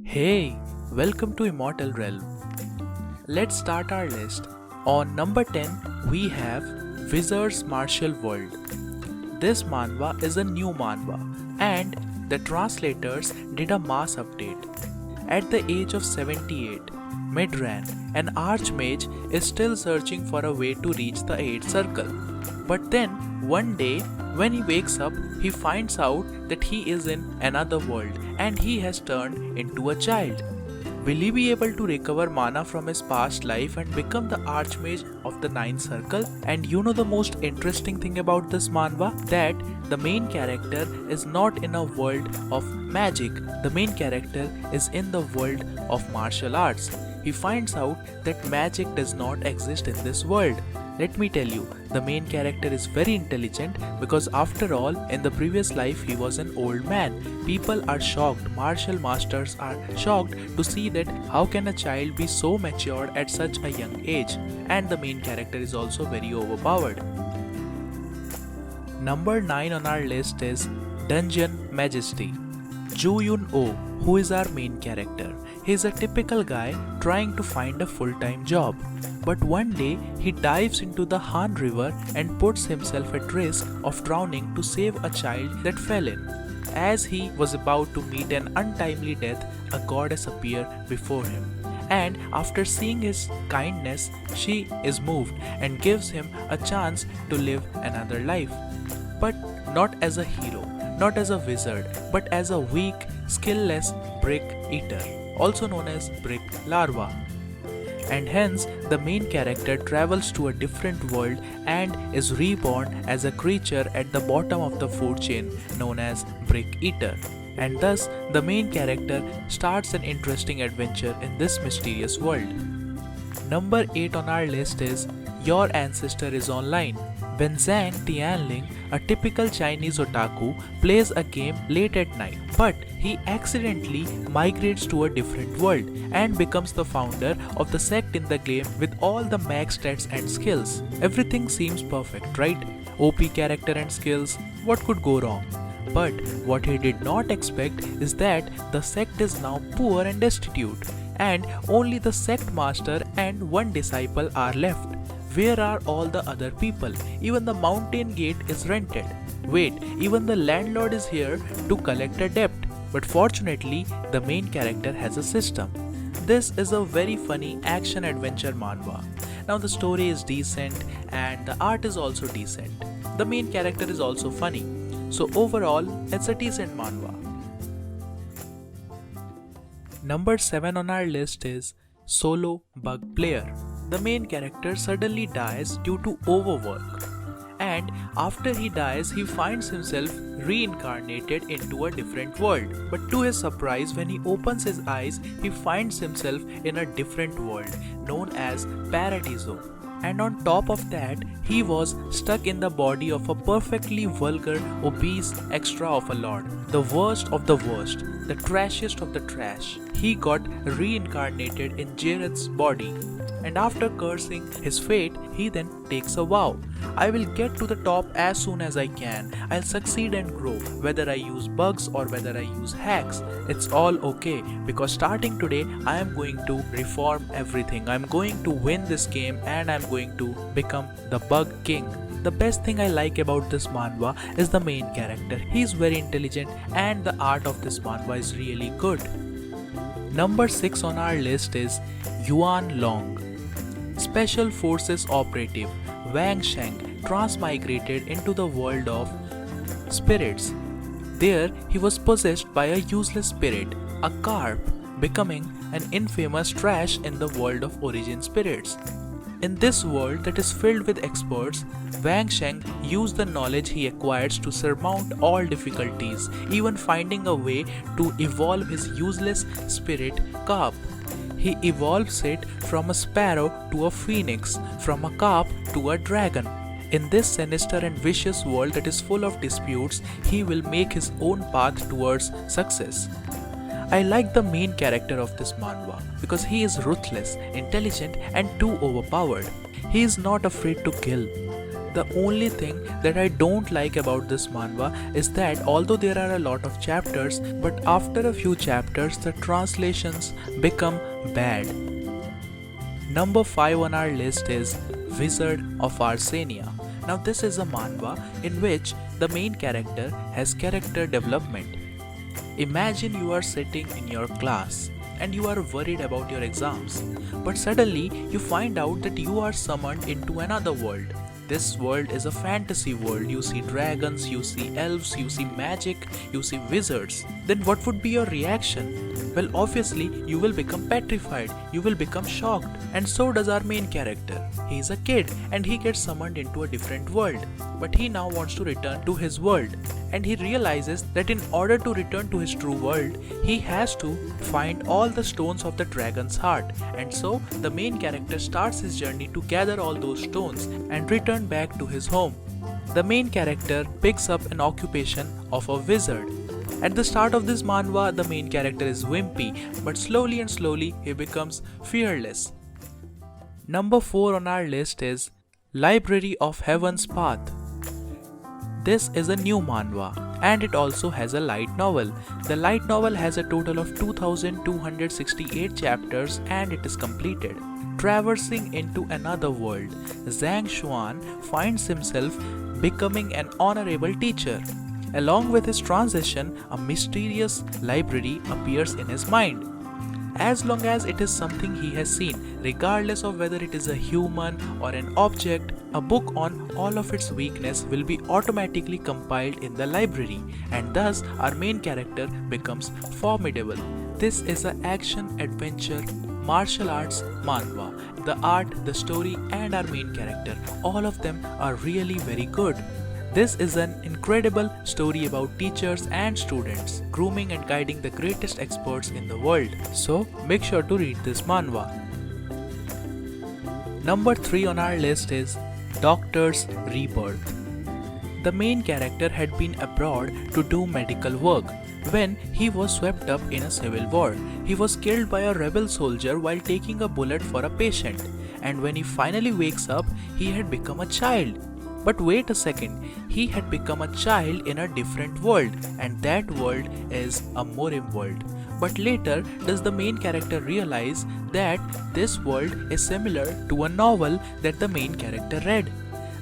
Hey, welcome to Immortal Realm. Let's start our list. On number 10, we have Wizard's Martial World. This manhwa is a new manhwa, and the translators did a mass update. At the age of 78, Midran, an archmage, is still searching for a way to reach the 8th circle. But then, one day, when he wakes up, he finds out that he is in another world and he has turned into a child. Will he be able to recover mana from his past life and become the Archmage of the Ninth Circle? And you know the most interesting thing about this manhwa? That the main character is not in a world of magic. The main character is in the world of martial arts. He finds out that magic does not exist in this world. Let me tell you, the main character is very intelligent because after all, in the previous life he was an old man. People are shocked, martial masters are shocked to see that how can a child be so mature at such a young age. And the main character is also very overpowered. Number 9 on our list is Dungeon Majesty. Joo Yun-oh, who is our main character. He is a typical guy trying to find a full-time job. But one day, he dives into the Han River and puts himself at risk of drowning to save a child that fell in. As he was about to meet an untimely death, a goddess appeared before him. And after seeing his kindness, she is moved and gives him a chance to live another life. But not as a hero, not as a wizard, but as a weak, skillless brick eater, also known as brick larva. And hence the main character travels to a different world and is reborn as a creature at the bottom of the food chain known as Brick Eater. And thus the main character starts an interesting adventure in this mysterious world. Number 8 on our list is Your Ancestor is Online. When Zhang Tianling, a typical Chinese otaku, plays a game late at night, but he accidentally migrates to a different world and becomes the founder of the sect in the game with all the max stats and skills. Everything seems perfect, right? OP character and skills, what could go wrong? But what he did not expect is that the sect is now poor and destitute, and only the sect master and one disciple are left. Where are all the other people? Even the mountain gate is rented. Wait, even the landlord is here to collect a debt. But fortunately, the main character has a system. This is a very funny action-adventure manhwa. Now the story is decent and the art is also decent. The main character is also funny. So overall, it's a decent manhwa. Number 7 on our list is Solo Bug Player. The main character suddenly dies due to overwork, and after he dies he finds himself reincarnated into a different world. But to his surprise, when he opens his eyes, he finds himself in a different world known as Paradiso. And on top of that, he was stuck in the body of a perfectly vulgar, obese extra of a lord. The worst of the worst, the trashiest of the trash. He got reincarnated in Jared's body. And after cursing his fate, he then takes a vow. I will get to the top as soon as I can. I'll succeed and grow, whether I use bugs or whether I use hacks. It's all okay, because starting today, I am going to reform everything. I'm going to win this game and I'm going to become the Bug King. The best thing I like about this manhwa is the main character. He's very intelligent and the art of this manhwa is really good. Number 6 on our list is Yuan Long. Special Forces Operative Wang Sheng transmigrated into the world of spirits. There, he was possessed by a useless spirit, a carp, becoming an infamous trash in the world of origin spirits. In this world that is filled with experts, Wang Sheng used the knowledge he acquires to surmount all difficulties, even finding a way to evolve his useless spirit carp. He evolves it from a sparrow to a phoenix, from a carp to a dragon. In this sinister and vicious world that is full of disputes, he will make his own path towards success. I like the main character of this manhwa because he is ruthless, intelligent and too overpowered. He is not afraid to kill. The only thing that I don't like about this manhwa is that although there are a lot of chapters, but after a few chapters the translations become bad. Number 5 on our list is Wizard of Arsenia. Now this is a manhwa in which the main character has character development. Imagine you are sitting in your class and you are worried about your exams, but suddenly you find out that you are summoned into another world. This world is a fantasy world. You see dragons, you see elves, you see magic, you see wizards. Then what would be your reaction? Well, obviously, you will become petrified, you will become shocked. And so does our main character. He is a kid and he gets summoned into a different world. But he now wants to return to his world. And he realizes that in order to return to his true world, he has to find all the stones of the dragon's heart. And so, the main character starts his journey to gather all those stones and return back to his home. The main character picks up an occupation of a wizard. At the start of this manhwa, the main character is wimpy, but slowly and slowly he becomes fearless. Number 4 on our list is Library of Heaven's Path. This is a new manhwa and it also has a light novel. The light novel has a total of 2268 chapters and it is completed. Traversing into another world, Zhang Xuan finds himself becoming an honorable teacher. Along with his transition, a mysterious library appears in his mind. As long as it is something he has seen, regardless of whether it is a human or an object, a book on all of its weakness will be automatically compiled in the library, and thus our main character becomes formidable. This is an action-adventure martial arts manhwa. The art, the story and our main character, all of them are really very good. This is an incredible story about teachers and students, grooming and guiding the greatest experts in the world. So make sure to read this manhwa. Number 3 on our list is Doctor's Rebirth. The main character had been abroad to do medical work when he was swept up in a civil war. He was killed by a rebel soldier while taking a bullet for a patient, and when he finally wakes up, he had become a child. But wait a second, he had become a child in a different world, and that world is a Morim world. But later, does the main character realize that this world is similar to a novel that the main character read?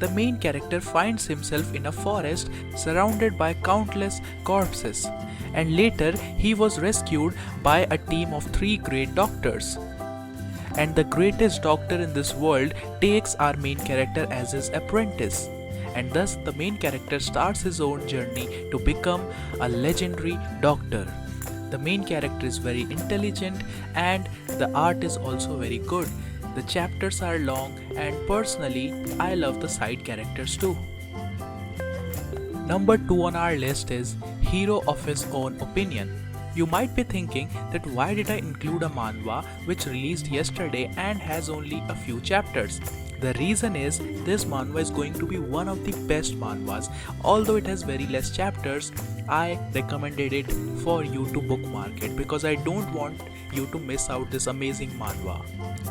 The main character finds himself in a forest surrounded by countless corpses, and later he was rescued by a team of 3 great doctors. And the greatest doctor in this world takes our main character as his apprentice. And thus the main character starts his own journey to become a legendary doctor. The main character is very intelligent and the art is also very good. The chapters are long and personally I love the side characters too. Number 2 on our list is Hero of His Own Opinion. You might be thinking that why did I include a manhwa which released yesterday and has only a few chapters? The reason is this manhwa is going to be one of the best manhwas. Although it has very less chapters, I recommended it for you to bookmark it because I don't want you to miss out this amazing manhwa.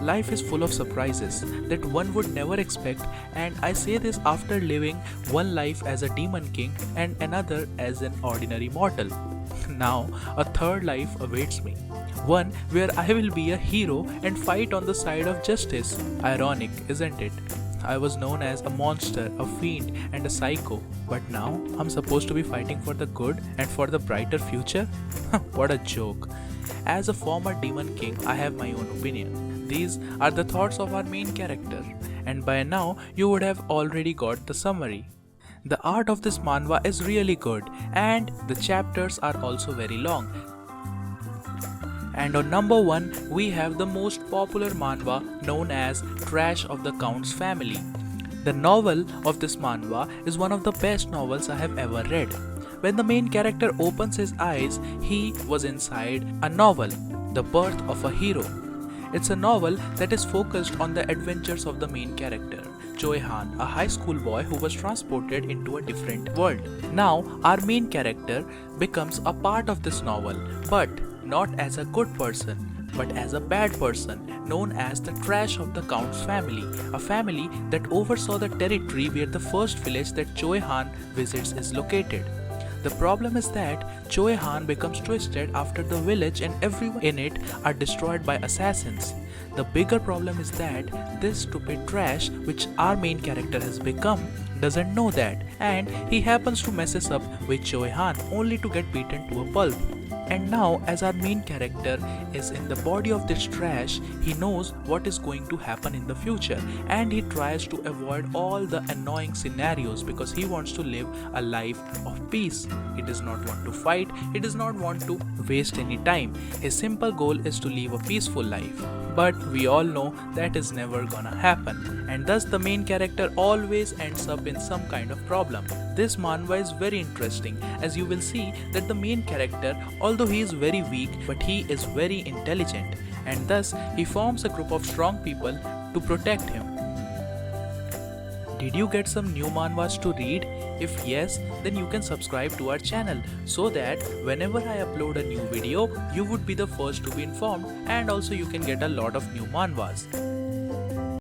Life is full of surprises that one would never expect, and I say this after living one life as a demon king and another as an ordinary mortal. Now, a third life awaits me. One where I will be a hero and fight on the side of justice. Ironic, isn't it? I was known as a monster, a fiend, and a psycho, but now I'm supposed to be fighting for the good and for the brighter future? What a joke. As a former demon king, I have my own opinion. These are the thoughts of our main character, and by now you would have already got the summary. The art of this manhwa is really good and the chapters are also very long. And on number 1, we have the most popular manhwa known as Trash of the Count's Family. The novel of this manhwa is one of the best novels I have ever read. When the main character opens his eyes, he was inside a novel, The Birth of a Hero. It's a novel that is focused on the adventures of the main character, Choi-han, a high school boy who was transported into a different world. Now, our main character becomes a part of this novel, but not as a good person, but as a bad person known as the trash of the Count's family, a family that oversaw the territory where the first village that Choi Han visits is located. The problem is that Choi Han becomes twisted after the village and everyone in it are destroyed by assassins. The bigger problem is that this stupid trash, which our main character has become, doesn't know that, and he happens to messes up with Choi Han only to get beaten to a pulp. And now, as our main character is in the body of this trash, he knows what is going to happen in the future, and he tries to avoid all the annoying scenarios because he wants to live a life of peace. He does not want to fight, he does not want to waste any time. His simple goal is to live a peaceful life. But we all know that is never gonna happen, and thus the main character always ends up in some kind of problem. This manhwa is very interesting, as you will see that the main character, although he is very weak, but he is very intelligent, and thus he forms a group of strong people to protect him. Did you get some new manhwas to read? If yes, then you can subscribe to our channel so that whenever I upload a new video, you would be the first to be informed, and also you can get a lot of new manhwas.